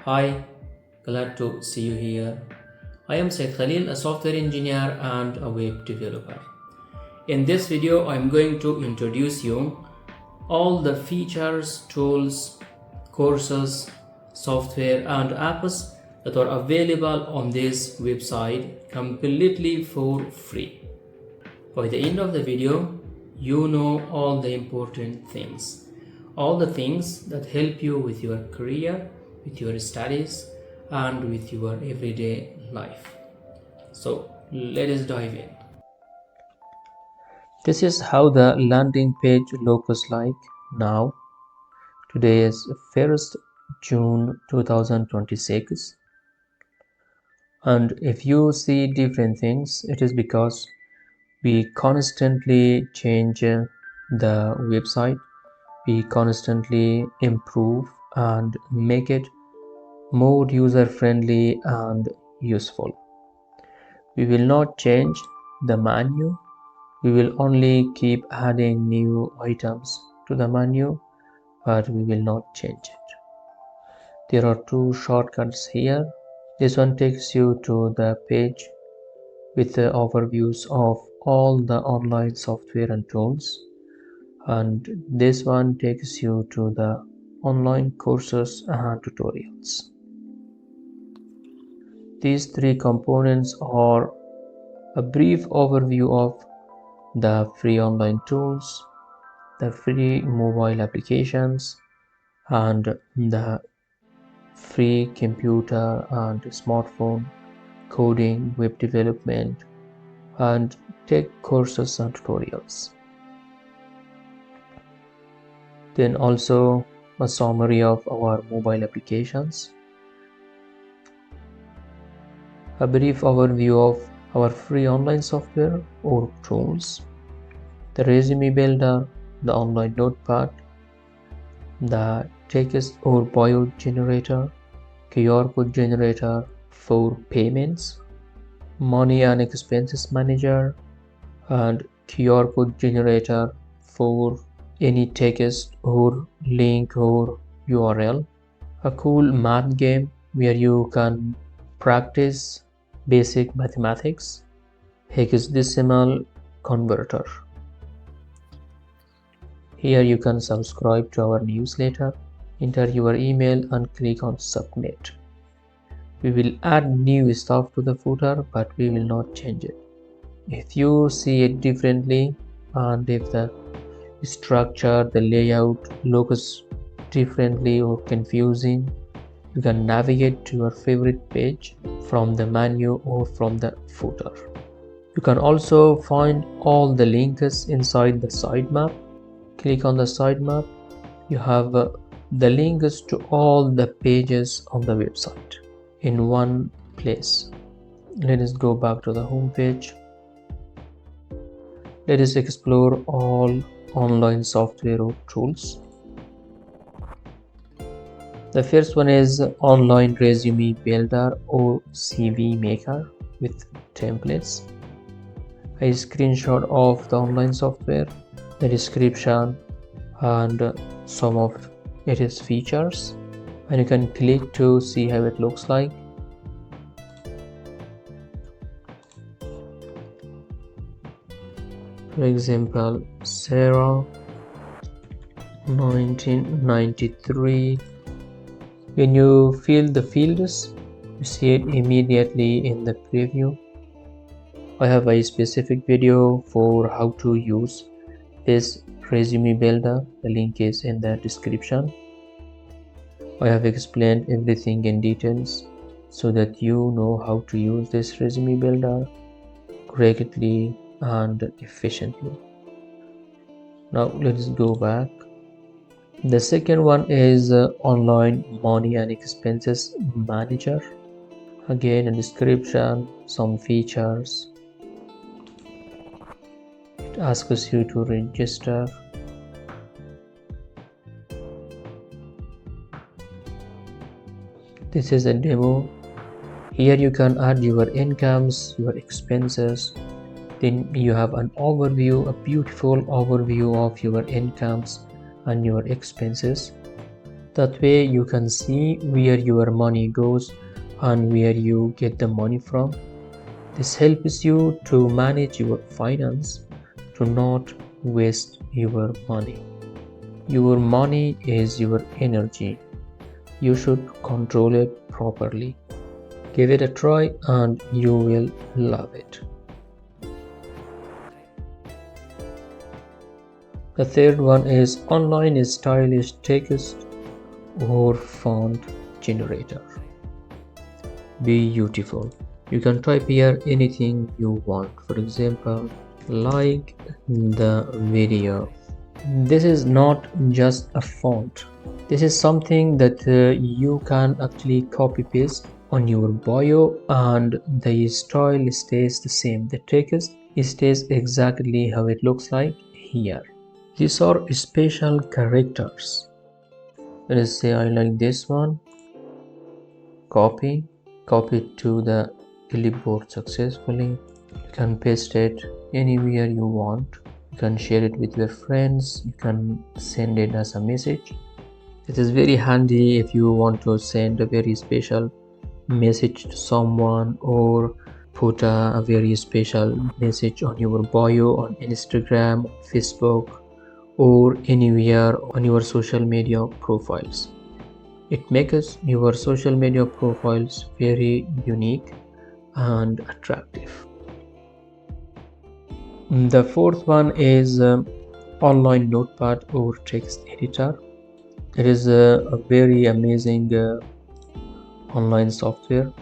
Hi, glad to see you here. I am Said Khalil, a software engineer and a web developer. In this video, I'm going to introduce you all the features, tools, courses, software and apps that are available on this website completely for free. By the end of the video, you know all the important things. All the things that help you with your career, with your studies, and with your everyday life. So let us dive in. This is how the landing page looks like now. Today is 1st June 2026, and if you see different things, it is because we constantly change the website. We constantly improve and make it more user friendly and useful. We will not change the menu. We will only keep adding new items to the menu, but we will not change it. There are two shortcuts here. This one takes you to the page with the overviews of all the online software and tools, and this one takes you to the online courses and tutorials. These three components are a brief overview of the free online tools, the free mobile applications, and the free computer and smartphone coding, web development, and tech courses and tutorials. Then also a summary of our mobile applications, a brief overview of our free online software or tools, the resume builder, the online notepad, the text or bio generator, QR code generator for payments, money and expenses manager, and QR code generator for any text or link or URL, a cool math game where you can practice basic mathematics, hexadecimal converter. Here you can subscribe to our newsletter, enter your email and click on submit. We will add new stuff to the footer, but we will not change it. If you see it differently and if the structure, the layout looks differently or confusing, you can navigate to your favorite page from the menu or from the footer. You can also find all the links inside the sitemap. Click on the sitemap. You have the links to all the pages on the website in one place. Let us go back to the home page. Let us explore all online software or tools. The first one is online resume builder or CV maker with templates. A screenshot of the online software, the description and some of its features, and you can click to see how it looks like. For example, Sarah 1993. When you fill the fields, you see it immediately in the preview. I have a specific video for how to use this resume builder. The link is in the description. I have explained everything in details so that you know how to use this resume builder correctly and efficiently. Now let's go back. The second one is online money and expenses manager. Again, a description, some features. It asks you to register. This is a demo. Here you can add your incomes, your expenses. Then you have an overview, a beautiful overview of your incomes and your expenses. That way you can see where your money goes and where you get the money from. This helps you to manage your finance, to not waste your money. Your money is your energy. You should control it properly. Give it a try and you will love it. The third one is online stylish text or font generator. Beautiful. You can type here anything you want. For example, like the video. This is not just a font. This is something that you can actually copy paste on your bio and the style stays the same. The text stays exactly how it looks like here. These are special characters. Let's say I like this one. Copy it to the clipboard successfully. You can paste it anywhere you want. You can share it with your friends. You can send it as a message. It is very handy if you want to send a very special message to someone or put a very special message on your bio on Instagram, Facebook, or anywhere on your social media profiles. It makes your social media profiles very unique and attractive. The fourth one is online notepad or text editor. It is a very amazing online software.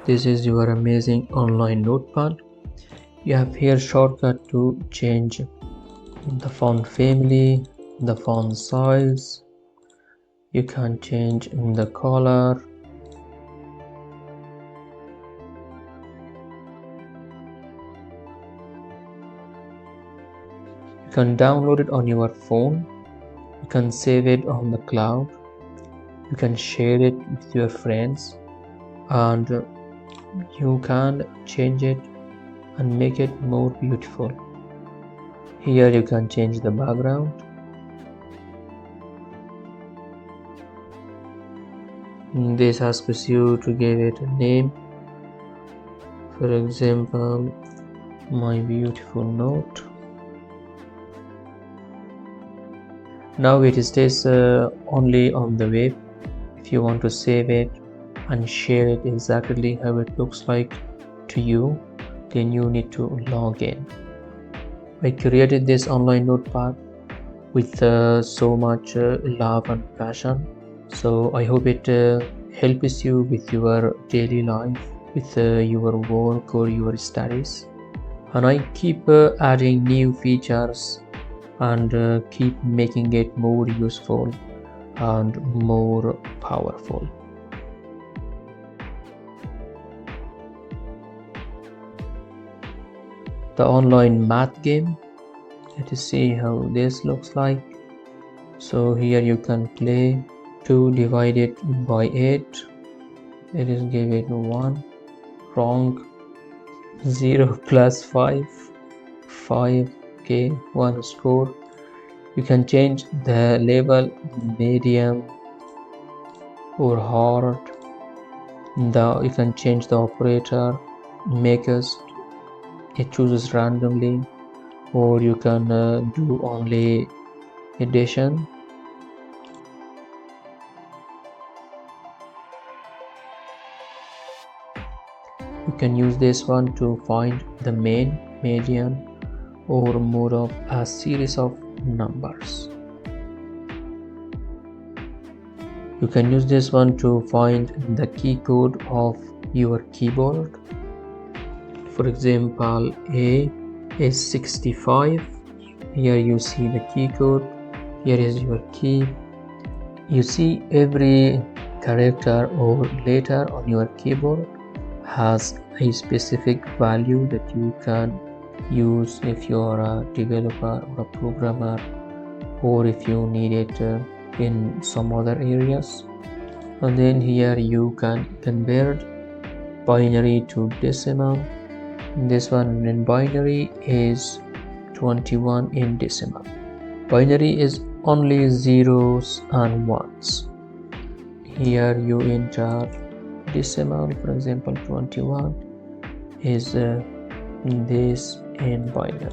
This is your amazing online notepad. You have here shortcut to change the font family, the font size. You can change the color. You can download it on your phone. You can save it on the cloud. You can share it with your friends and you can change it and make it more beautiful. Here you can change the background. This asks you to give it a name. For example, my beautiful note. Now it stays only on the web. If you want to save it and share it exactly how it looks like to you, then you need to log in. I created this online notepad with so much love and passion. So I hope it helps you with your daily life, with your work or your studies. And I keep adding new features and keep making it more useful and more powerful. The online math game. Let's see how this looks like. So here you can play 2 divided by 8. Let us give it 1. Wrong. 0 plus 5. 5. Okay, 1 score. You can change the level, medium or hard. You can change the operator, makers. It chooses randomly, or you can do only addition. You can use this one to find the main, median, or mode of a series of numbers. You can use this one to find the key code of your keyboard. For example, A is 65. Here you see the key code. Here is your key. You see every character or letter on your keyboard has a specific value that you can use if you are a developer or a programmer, or if you need it in some other areas. And then here you can convert binary to decimal. This one in binary is 21 in decimal. Binary is only zeros and ones. Here you enter decimal, for example 21 is this in binary.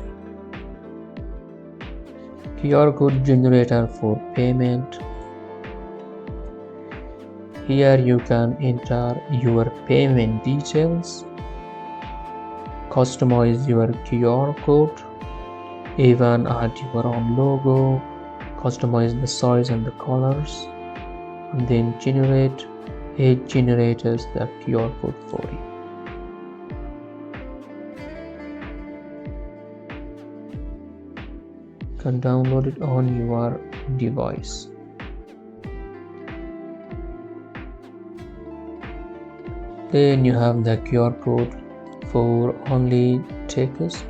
QR code generator for payment. Here you can enter your payment details, customize your QR code, even add your own logo, customize the size and the colors, and then generate. It generates the QR code for you. You can download it on your device. Then you have the QR code for only text.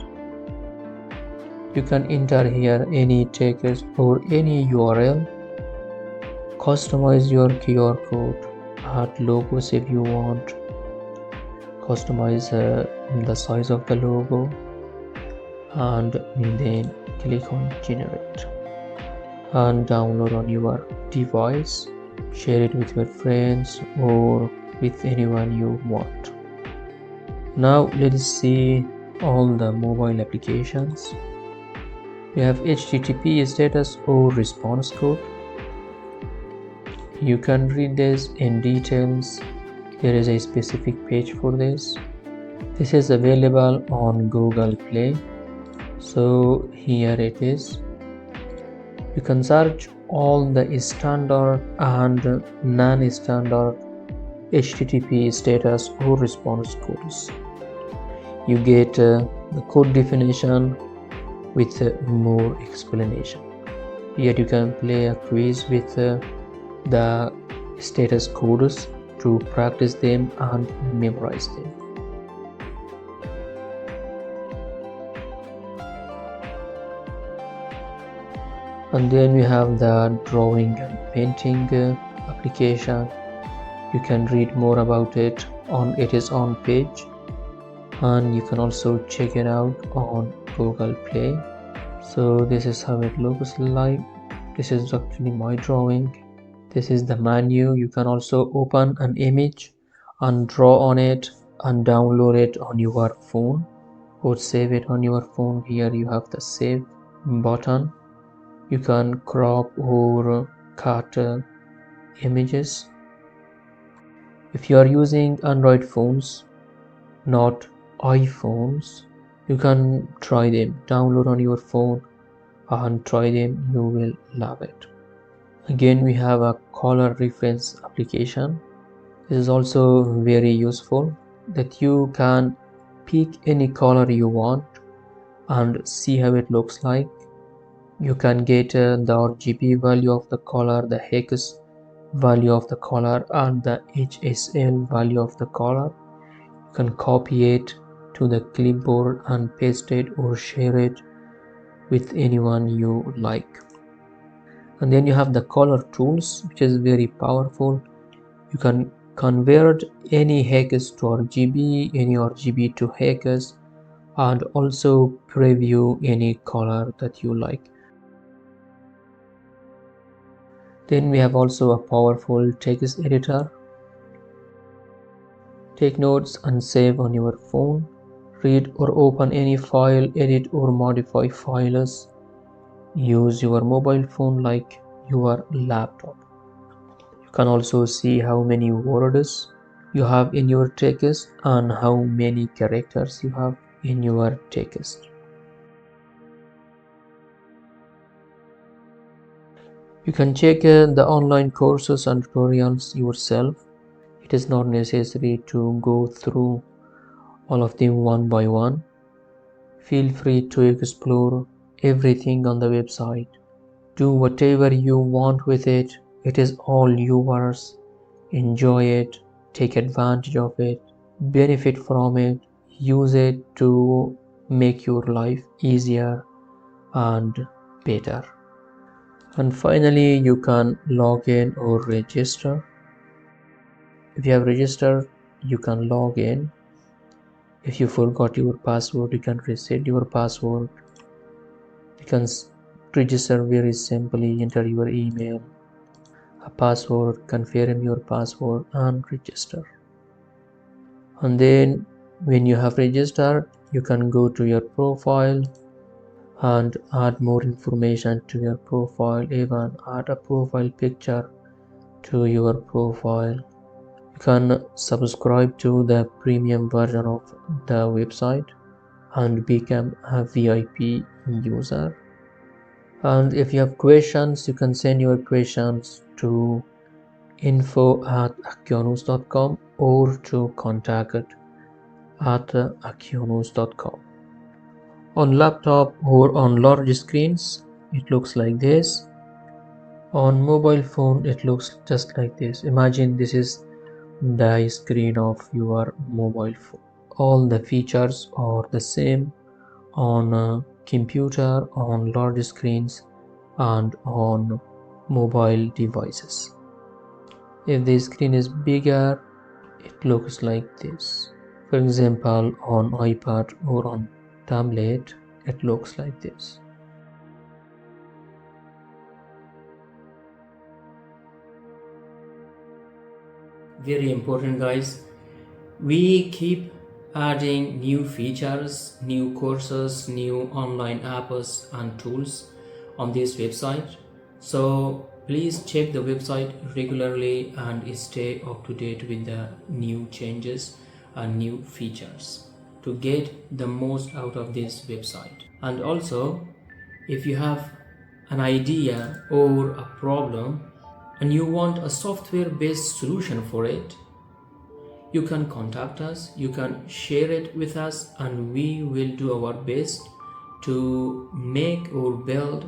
You can enter here any text or any URL. Customize your QR code, add logos if you want, customize the size of the logo, and then click on generate and download on your device. Share it with your friends or with anyone you want. Now let's see all the mobile applications. We have HTTP status or response code. You can read this in details. There is a specific page for this. This is available on Google Play. So here it is. You can search all the standard and non-standard HTTP status or response codes. You get the code definition with more explanation. Here you can play a quiz with the status codes to practice them and memorize them. And then we have the drawing and painting application. You can read more about it on its own page, and you can also check it out on Google Play. So this is how it looks like. This is actually my drawing. This is the menu. You can also open an image and draw on it and download it on your phone or save it on your phone. Here you have the save button. You can crop or cut images. If you are using Android phones, not iPhones, you can try them. Download on your phone and try them. You will love it. Again, we have a color reference application. This is also very useful, that you can pick any color you want and see how it looks like. You can get the RGB value of the color, the hex value of the color, and the HSL value of the color. You can copy it to the clipboard and paste it or share it with anyone you like. And then you have the color tools, which is very powerful. You can convert any hex to RGB, any RGB to hex, and also preview any color that you like. Then we have also a powerful text editor. Take notes and save on your phone. Read or open any file, edit or modify files. Use your mobile phone like your laptop. You can also see how many words you have in your text and how many characters you have in your text. You can check the online courses and tutorials yourself. It is not necessary to go through all of them one by one. Feel free to explore everything on the website. Do whatever you want with it. It is all yours. Enjoy it, take advantage of it, benefit from it, use it to make your life easier and better. And finally, you can log in or register. If you have registered, you can log in. If you forgot your password, you can reset your password. You can register very simply. Enter your email, a password, confirm your password and register. And then when you have registered, you can go to your profile and add more information to your profile, even add a profile picture to your profile. You can subscribe to the premium version of the website and become a VIP user. And if you have questions, you can send your questions to info@aqyanoos.com or to contact@aqyanoos.com. On laptop or on large screens, it looks like this. On mobile phone, it looks just like this. Imagine this is the screen of your mobile phone. All the features are the same on a computer, on large screens, and on mobile devices. If the screen is bigger, it looks like this. For example, on iPad or on tablet, it looks like this. Very important, guys. We keep adding new features, new courses, new online apps and tools on this website. So please check the website regularly and stay up to date with the new changes and new features to get the most out of this website. And also, if you have an idea or a problem and you want a software based solution for it, you can contact us, you can share it with us, and we will do our best to make or build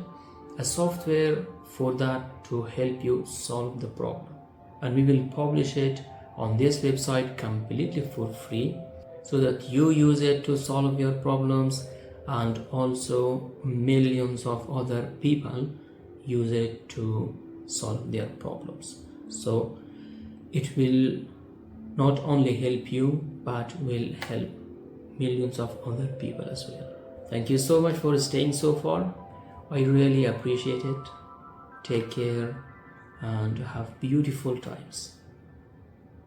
a software for that to help you solve the problem. And we will publish it on this website completely for free so that you use it to solve your problems, and also millions of other people use it to solve their problems. So it will not only help you but will help millions of other people as well. Thank you so much for staying so far. I really appreciate it. Take care and have beautiful times.